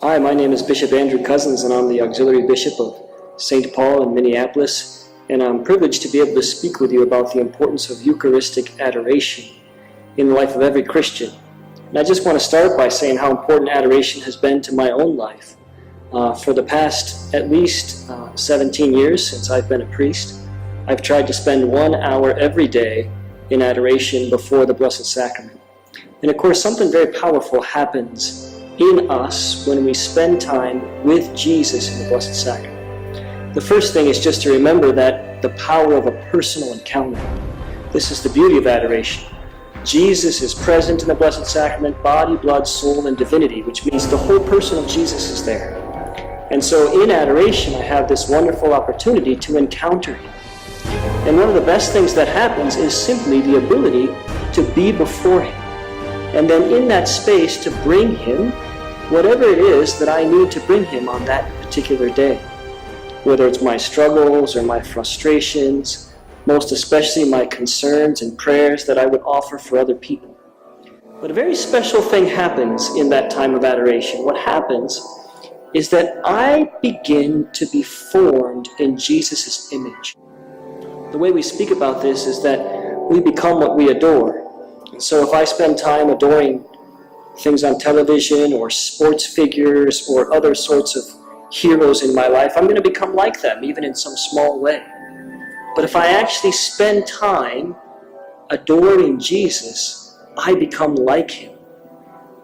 Hi, my name is Bishop Andrew Cozzens, and I'm the Auxiliary Bishop of St. Paul in Minneapolis, and I'm privileged to be able to speak with you about the importance of Eucharistic adoration in the life of every Christian. And I just want to start by saying how important adoration has been to my own life. For the past at least 17 years since I've been a priest, I've tried to spend 1 hour every day in adoration before the Blessed Sacrament. And of course, something very powerful happens in us when we spend time with Jesus in the Blessed Sacrament. The first thing is just to remember that the power of a personal encounter. This is the beauty of adoration. Jesus is present in the Blessed Sacrament, body, blood, soul, and divinity, which means the whole person of Jesus is there. And so in adoration, I have this wonderful opportunity to encounter Him. And one of the best things that happens is simply the ability to be before Him. And then in that space to bring Him whatever it is that I need to bring Him on that particular day. Whether it's my struggles or my frustrations, most especially my concerns and prayers that I would offer for other people. But a very special thing happens in that time of adoration. What happens is that I begin to be formed in Jesus' image. The way we speak about this is that we become what we adore. And so if I spend time adoring things on television or sports figures or other sorts of heroes in my life, I'm going to become like them, even in some small way. But if I actually spend time adoring Jesus, I become like Him.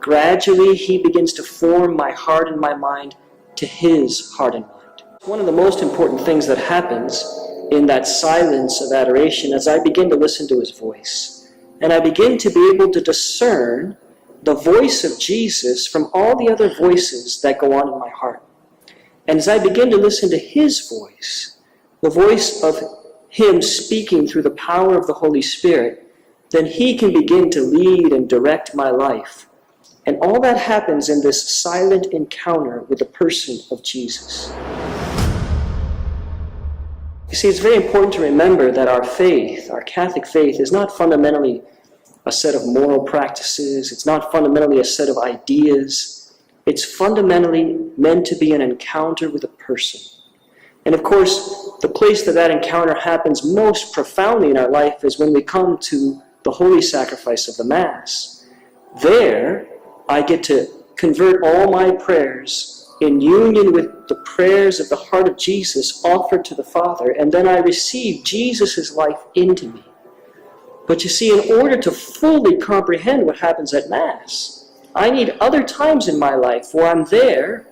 Gradually, He begins to form my heart and my mind to His heart and mind. One of the most important things that happens in that silence of adoration is I begin to listen to His voice. And I begin to be able to discern the voice of Jesus from all the other voices that go on in my heart. And as I begin to listen to His voice, the voice of Him speaking through the power of the Holy Spirit, then He can begin to lead and direct my life. And all that happens in this silent encounter with the person of Jesus. You see, it's very important to remember that our faith, our Catholic faith, is not fundamentally a set of moral practices. It's not fundamentally a set of ideas. It's fundamentally meant to be an encounter with a person. And of course, the place that encounter happens most profoundly in our life is when we come to the holy sacrifice of the Mass. There, I get to convert all my prayers in union with the prayers of the heart of Jesus offered to the Father, and then I receive Jesus' life into me. But you see, in order to fully comprehend what happens at Mass, I need other times in my life where I'm there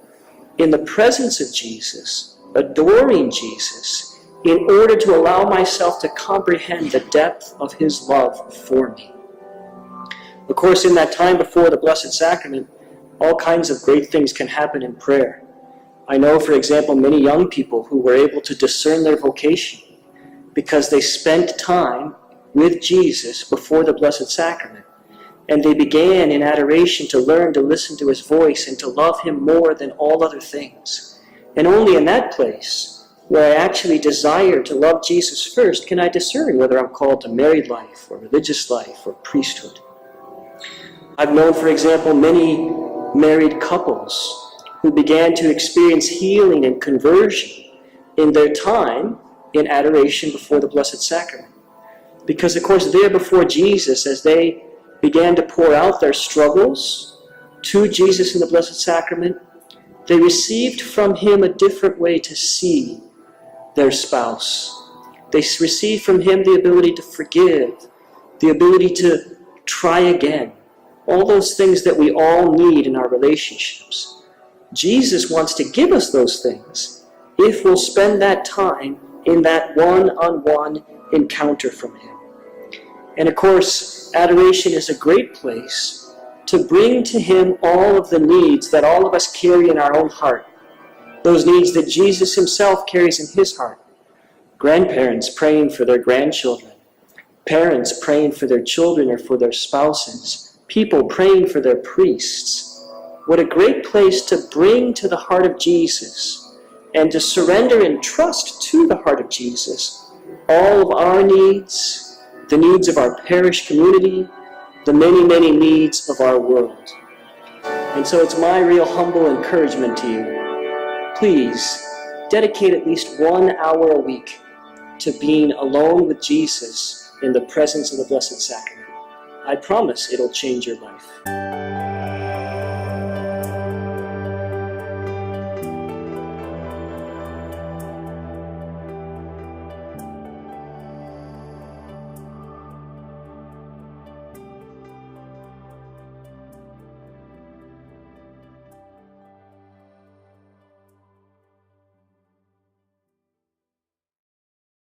in the presence of Jesus, adoring Jesus, in order to allow myself to comprehend the depth of His love for me. Of course, in that time before the Blessed Sacrament, all kinds of great things can happen in prayer. I know, for example, many young people who were able to discern their vocation because they spent time with Jesus before the Blessed Sacrament. And they began in adoration to learn to listen to His voice and to love Him more than all other things. And only in that place, where I actually desire to love Jesus first, can I discern whether I'm called to married life or religious life or priesthood. I've known, for example, many married couples who began to experience healing and conversion in their time in adoration before the Blessed Sacrament. Because, of course, there before Jesus, as they began to pour out their struggles to Jesus in the Blessed Sacrament, they received from Him a different way to see their spouse. They received from Him the ability to forgive, the ability to try again. All those things that we all need in our relationships. Jesus wants to give us those things if we'll spend that time in that one-on-one encounter from Him. And of course, adoration is a great place to bring to Him all of the needs that all of us carry in our own heart. Those needs that Jesus Himself carries in His heart. Grandparents praying for their grandchildren. Parents praying for their children or for their spouses. People praying for their priests. What a great place to bring to the heart of Jesus and to surrender in trust to the heart of Jesus all of our needs, the needs of our parish community, the many, many needs of our world. And so it's my real humble encouragement to you. Please, dedicate at least 1 hour a week to being alone with Jesus in the presence of the Blessed Sacrament. I promise it'll change your life.